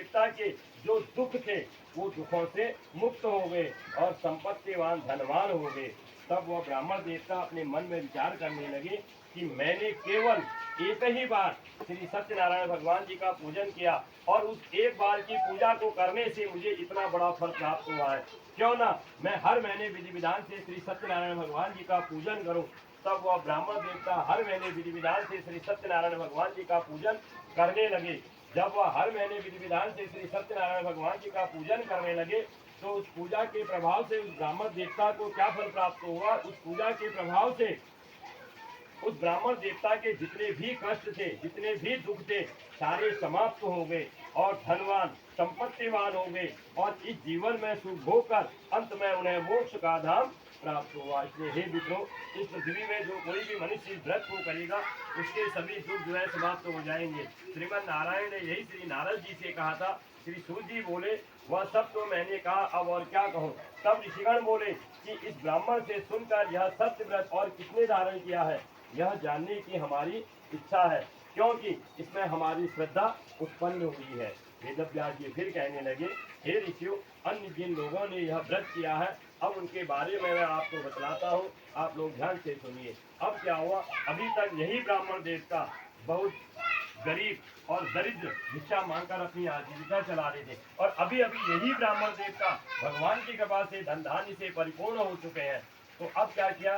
देवता के जो दुख थे वो दुखों से मुक्त हो गए और संपत्तिवान धनवान हो गए। तब वह ब्राह्मण देवता अपने मन में विचार करने लगे कि मैंने केवल एक ही बार श्री सत्यनारायण भगवान जी का पूजन किया और उस एक बार की पूजा को करने से मुझे इतना बड़ा फल प्राप्त हुआ है, क्यों ना मैं हर महीने विधि विधान से श्री सत्यनारायण भगवान जी का पूजन करूं। तब वह ब्राह्मण देवता हर महीने विधि विधान से श्री सत्यनारायण भगवान जी का पूजन करने लगे। जब वह हर महीने विधि विधान से श्री सत्यनारायण भगवान जी का पूजन करने लगे तो उस पूजा के प्रभाव से उस ब्राह्मण देवता को क्या फल प्राप्त हुआ? उस पूजा के प्रभाव से उस ब्राह्मण देवता के जितने भी कष्ट थे, जितने भी दुख थे, सारे समाप्त हो गए और धनवान संपत्तिवान हो गए और इस जीवन में सुख भोग कर अंत में उन्हें मोक्ष का धाम प्राप्त हुआ। इसलिए हे मित्रों, इस पृथ्वी में जो कोई भी मनुष्य इस व्रत को करेगा उसके सभी दुख जो है समाप्त हो जाएंगे। श्रीमद नारायण ने यही श्री नारद जी से कहा था। श्री सूर्य जी बोले वह सब तो मैंने कहा, अब और क्या कहूँ। तब ऋषिगण बोले कि इस ब्राह्मण से सुनकर यह सत्य व्रत और किसने धारण किया है यह जानने की हमारी इच्छा है, क्योंकि इसमें हमारी श्रद्धा उत्पन्न हुई है। वेदव्यास जी फिर कहने लगे, हे ऋषियों, अन्य जिन लोगों ने यह व्रत किया है अब उनके बारे में मैं आपको बतलाता हूँ, आप लोग ध्यान से सुनिए। अब क्या हुआ, अभी तक यही ब्राह्मण देवता बहुत गरीब और दरिद्र भिक्षा मांगकर अपनी आजीविका चला रहे थे और अभी अभी यही ब्राह्मण देवता भगवान की कृपा से धन धान्य से परिपूर्ण हो चुके हैं। तो अब क्या किया,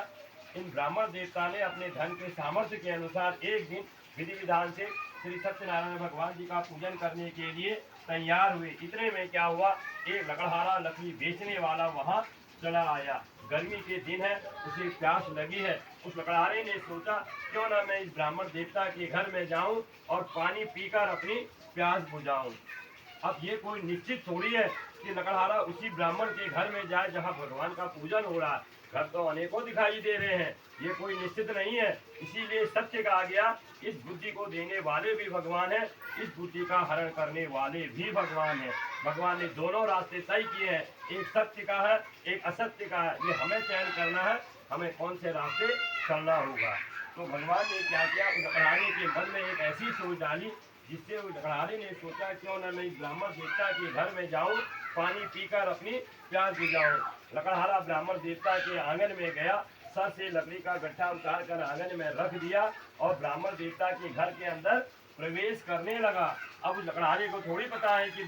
इन ब्राह्मण देवता ने अपने धन के सामर्थ्य के अनुसार एक दिन विधि विधान से श्री सत्यनारायण भगवान जी का पूजन करने के लिए तैयार हुए। इतने में क्या हुआ, एक लकड़हारा लकड़ी बेचने वाला वहां चला आया। गर्मी के दिन है, उसे प्यास लगी है। उस लकड़हारे ने सोचा क्यों ना मैं इस ब्राह्मण देवता के घर में जाऊं और पानी पीकर अपनी प्यास बुझाऊं। अब ये कोई निश्चित थोड़ी है कि लकड़हारा उसी ब्राह्मण के घर में जाए जहाँ भगवान का पूजन हो रहा है। घर तो अनेकों दिखाई दे रहे हैं, ये कोई निश्चित नहीं है। इसीलिए सत्य कहा गया, इस बुद्धि को देने वाले भी भगवान है, इस बुद्धि का हरण करने वाले भी भगवान है। भगवान ने दोनों रास्ते तय किए हैं, एक सत्य का है, एक असत्य का है। ये हमें चयन करना है, हमें कौन से रास्ते चलना होगा। तो भगवान ने क्या किया, उस लकड़हारे के मन में एक ऐसी सोच डाली जिससे उस लकड़हारे ने सोचा क्यों न मैं इस ब्राह्मण देवता के घर में जाऊं, पानी पीकर अपनी प्यास बुझाऊं। लकड़हारा ब्राह्मण देवता के आंगन में गया, सर से लकड़ी का गट्ठा उतार कर आंगन में रख दिया और ब्राह्मण देवता के घर के अंदर प्रवेश करने लगा। अब उस लकड़हारे को थोड़ी पता है कि